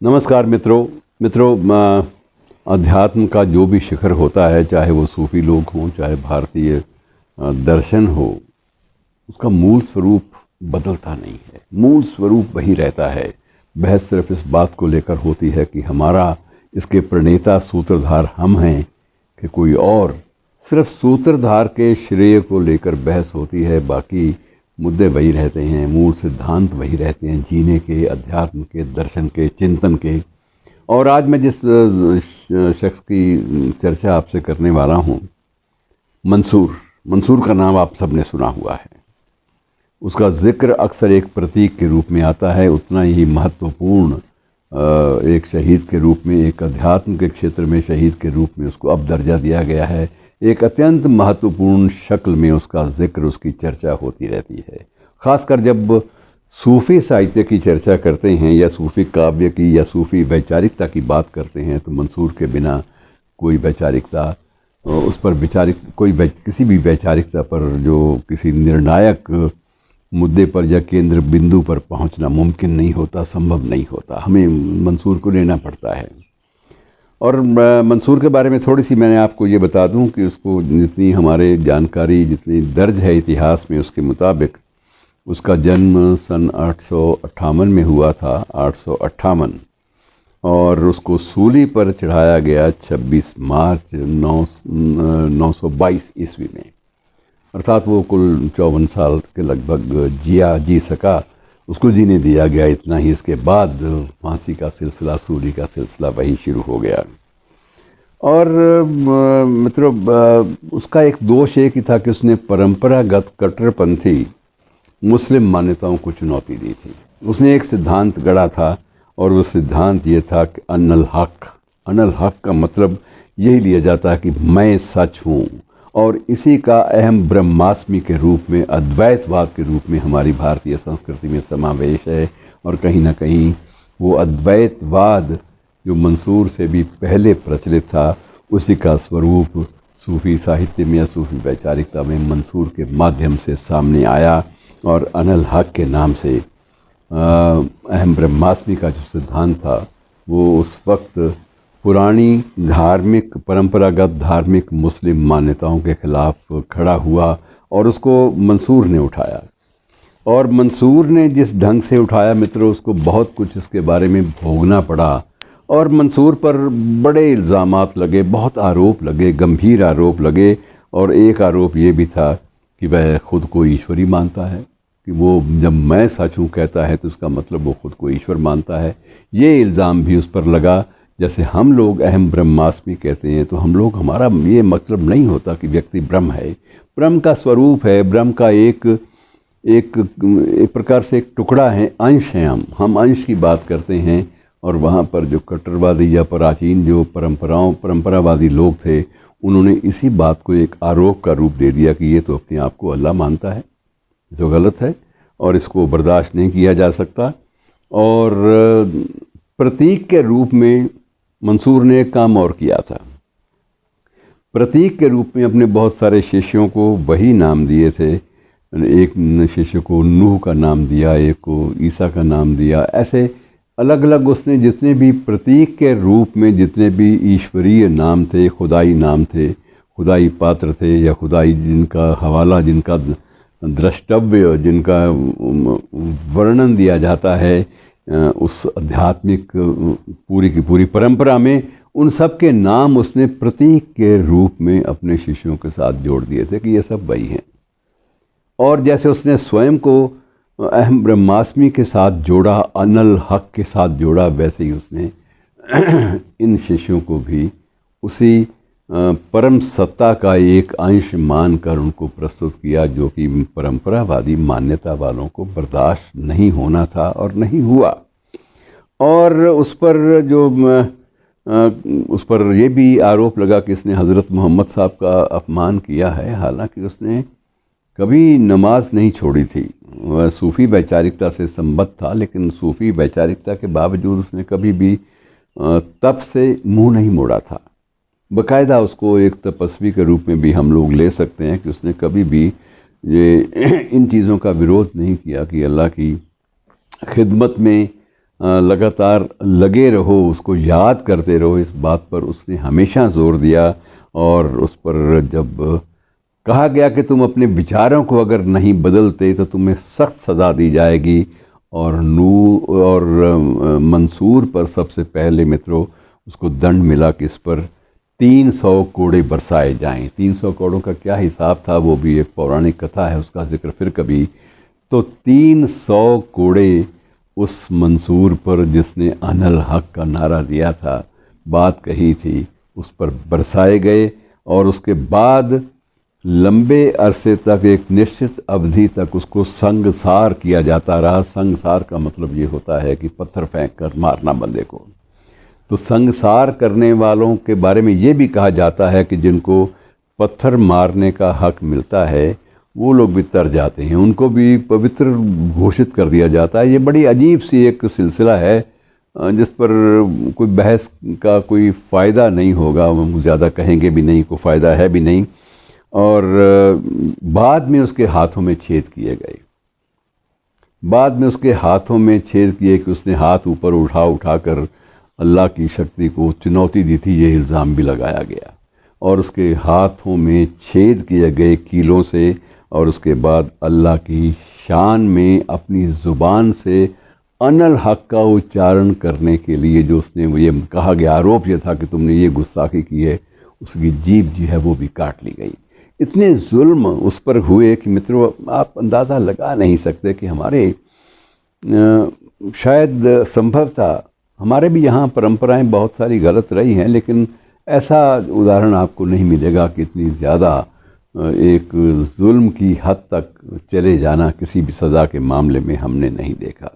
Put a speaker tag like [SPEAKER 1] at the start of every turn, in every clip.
[SPEAKER 1] नमस्कार मित्रों, अध्यात्म का जो भी शिखर होता है, चाहे वो सूफी लोग हों, चाहे भारतीय दर्शन हो, उसका मूल स्वरूप बदलता नहीं है। मूल स्वरूप वही रहता है। बहस सिर्फ इस बात को लेकर होती है कि हमारा इसके प्रणेता सूत्रधार हम हैं कि कोई और। सिर्फ सूत्रधार के श्रेय को लेकर बहस होती है, बाकी मुद्दे वही रहते हैं, मूल सिद्धांत वही रहते हैं, जीने के, अध्यात्म के, दर्शन के, चिंतन के। और आज मैं जिस शख्स की चर्चा आपसे करने वाला हूँ, मंसूर का नाम आप सबने सुना हुआ है। उसका जिक्र अक्सर एक प्रतीक के रूप में आता है, उतना ही महत्वपूर्ण एक शहीद के रूप में, एक अध्यात्म के क्षेत्र में शहीद के रूप में उसको अब दर्जा दिया गया है। एक अत्यंत महत्वपूर्ण शक्ल में उसका जिक्र, उसकी चर्चा होती रहती है। ख़ासकर जब सूफ़ी साहित्य की चर्चा करते हैं या सूफ़ी काव्य की या सूफ़ी वैचारिकता की बात करते हैं, तो मंसूर के बिना कोई वैचारिकता, उस पर किसी भी वैचारिकता पर जो किसी निर्णायक मुद्दे पर या केंद्र बिंदु पर पहुंचना मुमकिन नहीं होता, संभव नहीं होता। हमें मंसूर को लेना पड़ता है। और मंसूर के बारे में थोड़ी सी मैंने आपको ये बता दूं कि उसको जितनी हमारे जानकारी, जितनी दर्ज है इतिहास में, उसके मुताबिक उसका जन्म सन 858 में हुआ था, 858। और उसको सूली पर चढ़ाया गया 26 मार्च 922 ईस्वी में। अर्थात वो कुल 54 साल के लगभग जी सका, उसको जीने दिया गया इतना ही। इसके बाद फांसी का सिलसिला, सूली का सिलसिला वही शुरू हो गया। और मित्रों, उसका एक दोष एक ही था कि उसने परंपरागत कट्टरपंथी मुस्लिम मान्यताओं को चुनौती दी थी। उसने एक सिद्धांत गढ़ा था और वो सिद्धांत ये था कि अनल हक का मतलब यही लिया जाता है कि मैं सच हूँ। और इसी का अहम ब्रह्मास्मि के रूप में, अद्वैतवाद के रूप में हमारी भारतीय संस्कृति में समावेश है। और कहीं ना कहीं वो अद्वैतवाद जो मंसूर से भी पहले प्रचलित था, उसी का स्वरूप सूफ़ी साहित्य में या सूफ़ी वैचारिकता में मंसूर के माध्यम से सामने आया। और अनल हक के नाम से अहम ब्रह्मास्मि का जो सिद्धांत था, वो उस वक्त पुरानी धार्मिक, परंपरागत धार्मिक मुस्लिम मान्यताओं के खिलाफ खड़ा हुआ और उसको मंसूर ने उठाया। और मंसूर ने जिस ढंग से उठाया मित्रों, उसको बहुत कुछ इसके बारे में भोगना पड़ा। और मंसूर पर बड़े इल्ज़ामात लगे, बहुत आरोप लगे, गंभीर आरोप लगे। और एक आरोप ये भी था कि वह खुद को ईश्वरी मानता है, कि वो जब मैं सच हूँ कहता है तो उसका मतलब वो खुद को ईश्वर मानता है। ये इल्ज़ाम भी उस पर लगा। जैसे हम लोग अहम ब्रह्मास्मि कहते हैं, तो हम लोग, हमारा ये मतलब नहीं होता कि व्यक्ति ब्रह्म है, ब्रह्म का स्वरूप है, ब्रह्म का एक प्रकार से एक टुकड़ा है, अंश हैं। हम अंश की बात करते हैं। और वहाँ पर जो कट्टरवादी या प्राचीन जो परंपरावादी लोग थे, उन्होंने इसी बात को एक आरोप का रूप दे दिया कि ये तो अपने आप को अल्लाह मानता है, जो गलत है और इसको बर्दाश्त नहीं किया जा सकता। और प्रतीक के रूप में मंसूर ने एक काम और किया था। प्रतीक के रूप में अपने बहुत सारे शिष्यों को वही नाम दिए थे। एक शिष्य को नूह का नाम दिया, एक को ईसा का नाम दिया। ऐसे अलग अलग उसने जितने भी प्रतीक के रूप में जितने भी ईश्वरीय नाम थे, खुदाई नाम थे, खुदाई पात्र थे, या खुदाई जिनका हवाला, जिनका द्रष्टव्य, जिनका वर्णन दिया जाता है उस आध्यात्मिक पूरी की पूरी परंपरा में, उन सब के नाम उसने प्रतीक के रूप में अपने शिष्यों के साथ जोड़ दिए थे कि ये सब वही हैं। और जैसे उसने स्वयं को अहम ब्रह्मास्मि के साथ जोड़ा, अनल हक के साथ जोड़ा, वैसे ही उसने इन शिष्यों को भी उसी परम सत्ता का एक अंश मानकर उनको प्रस्तुत किया, जो कि परंपरावादी मान्यता वालों को बर्दाश्त नहीं होना था और नहीं हुआ। और उस पर यह भी आरोप लगा कि इसने हज़रत मोहम्मद साहब का अपमान किया है, हालांकि उसने कभी नमाज नहीं छोड़ी थी। वह सूफ़ी वैचारिकता से संबद्ध था, लेकिन सूफ़ी वैचारिकता के बावजूद उसने कभी भी तप से मुंह नहीं मोड़ा था। बाकायदा उसको एक तपस्वी के रूप में भी हम लोग ले सकते हैं कि उसने कभी भी ये इन चीज़ों का विरोध नहीं किया कि अल्लाह की खिदमत में लगातार लगे रहो, उसको याद करते रहो, इस बात पर उसने हमेशा जोर दिया। और उस पर जब कहा गया कि तुम अपने विचारों को अगर नहीं बदलते तो तुम्हें सख्त सज़ा दी जाएगी, और मंसूर पर सबसे पहले मित्रों उसको दंड मिला कि इस पर 300 कोड़े बरसाए जाएं। 300 कोड़ों का क्या हिसाब था वो भी एक पौराणिक कथा है, उसका जिक्र फिर कभी। तो 300 कोड़े उस मंसूर पर जिसने अनल हक का नारा दिया था, बात कही थी, उस पर बरसाए गए। और उसके बाद लंबे अरसे तक, एक निश्चित अवधि तक उसको संगसार किया जाता रहा। संगसार का मतलब ये होता है कि पत्थर फेंक कर मारना बंदे को। तो संगसार करने वालों के बारे में ये भी कहा जाता है कि जिनको पत्थर मारने का हक मिलता है वो लोग भी तर जाते हैं, उनको भी पवित्र घोषित कर दिया जाता है। ये बड़ी अजीब सी एक सिलसिला है जिस पर कोई बहस का कोई फ़ायदा नहीं होगा, हम ज़्यादा कहेंगे भी नहीं, कोई फ़ायदा है भी नहीं। और बाद में उसके हाथों में छेद किए गए, बाद में उसके हाथों में छेद किए कि उसने हाथ ऊपर उठाकर अल्लाह की शक्ति को चुनौती दी थी, ये इल्ज़ाम भी लगाया गया। और उसके हाथों में छेद किए गए कीलों से। और उसके बाद अल्लाह की शान में अपनी ज़ुबान से अनल हक का उच्चारण करने के लिए जो उसने ये कहा गया, आरोप ये था कि तुमने ये गुस्ताखी की है, उसकी जीभ जो है वो भी काट ली गई। इतने जुल्म उस पर हुए कि मित्रों आप अंदाज़ा लगा नहीं सकते कि हमारे शायद संभवतः हमारे भी यहाँ परंपराएं बहुत सारी गलत रही हैं, लेकिन ऐसा उदाहरण आपको नहीं मिलेगा कि इतनी ज़्यादा एक जुल्म की हद तक चले जाना किसी भी सज़ा के मामले में हमने नहीं देखा।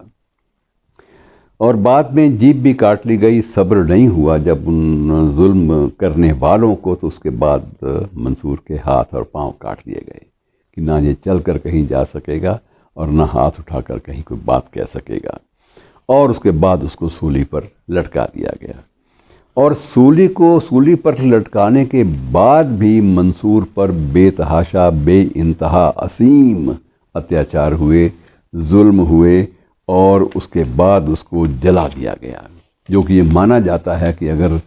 [SPEAKER 1] और बाद में जीभ भी काट ली गई, सब्र नहीं हुआ जब उन जुल्म करने वालों को, तो उसके बाद मंसूर के हाथ और पांव काट दिए गए कि ना ये चल कर कहीं जा सकेगा और ना हाथ उठाकर कहीं कोई बात कह सकेगा। और उसके बाद उसको सूली पर लटका दिया गया। और सूली पर लटकाने के बाद भी मंसूर पर बेतहाशा बेइंतहा असीम अत्याचार हुए, जुल्म हुए। और उसके बाद उसको जला दिया गया, जो कि ये माना जाता है कि अगर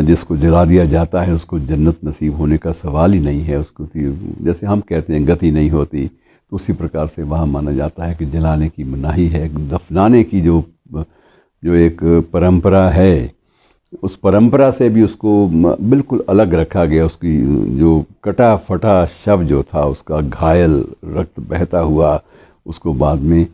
[SPEAKER 1] जिसको जला दिया जाता है उसको जन्नत नसीब होने का सवाल ही नहीं है। उसको जैसे हम कहते हैं गति नहीं होती, तो उसी प्रकार से वहाँ माना जाता है कि जलाने की मनाही है। दफनाने की जो एक परंपरा है, उस परंपरा से भी उसको बिल्कुल अलग रखा गया। उसकी जो कटा फटा शव जो था, उसका घायल रक्त बहता हुआ, उसको बाद में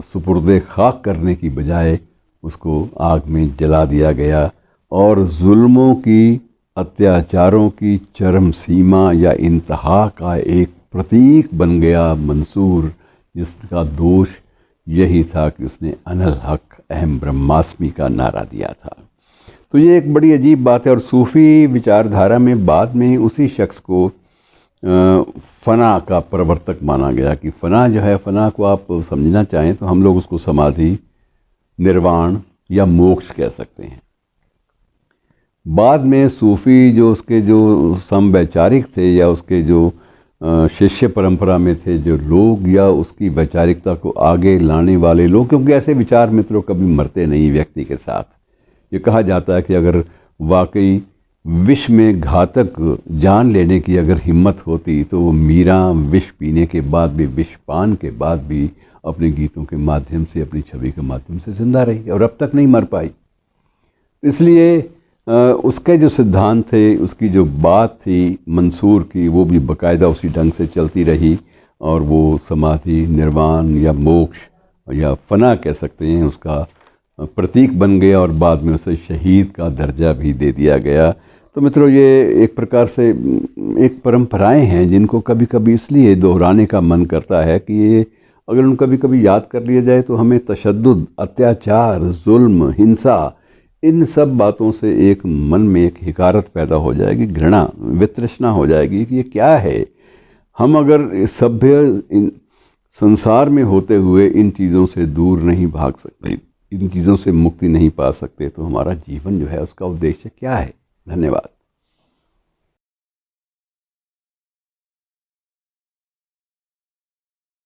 [SPEAKER 1] सुपुर्दे खाक करने की बजाय उसको आग में जला दिया गया। और जुल्मों की, अत्याचारों की चरम सीमा या इंतहा का एक प्रतीक बन गया मंसूर, जिसका दोष यही था कि उसने अनल हक अहम ब्रह्मास्मि का नारा दिया था। तो ये एक बड़ी अजीब बात है। और सूफ़ी विचारधारा में बाद में उसी शख्स को फ़ना का प्रवर्तक माना गया कि फ़ना जो है, फ़ना को आप समझना चाहें तो हम लोग उसको समाधि, निर्वाण या मोक्ष कह सकते हैं। बाद में सूफ़ी जो उसके जो समवैचारिक थे या उसके जो शिष्य परंपरा में थे जो लोग, या उसकी वैचारिकता को आगे लाने वाले लोग, क्योंकि ऐसे विचार मित्रों कभी मरते नहीं व्यक्ति के साथ। ये कहा जाता है कि अगर वाकई विष में घातक जान लेने की अगर हिम्मत होती तो वो मीरा विष पीने के बाद भी, विष पान के बाद भी अपने गीतों के माध्यम से, अपनी छवि के माध्यम से जिंदा रही और अब तक नहीं मर पाई। इसलिए उसके जो सिद्धांत थे, उसकी जो बात थी मंसूर की, वो भी बाकायदा उसी ढंग से चलती रही। और वो समाधि, निर्वाण या मोक्ष या फ़ना कह सकते हैं, उसका प्रतीक बन गया। और बाद में उसे शहीद का दर्जा भी दे दिया गया। तो मित्रों, ये एक प्रकार से एक परंपराएं हैं जिनको कभी कभी इसलिए दोहराने का मन करता है कि ये अगर उनको कभी कभी याद कर लिया जाए तो हमें तशद्दुद, अत्याचार, जुल्म, हिंसा, इन सब बातों से एक मन में एक हिकारत पैदा हो जाएगी, घृणा, वितृष्णा हो जाएगी कि ये क्या है। हम अगर सभ्य संसार में होते हुए इन चीज़ों से दूर नहीं भाग सकते, इन चीज़ों से मुक्ति नहीं पा सकते, तो हमारा जीवन जो है उसका उद्देश्य क्या है। धन्यवाद।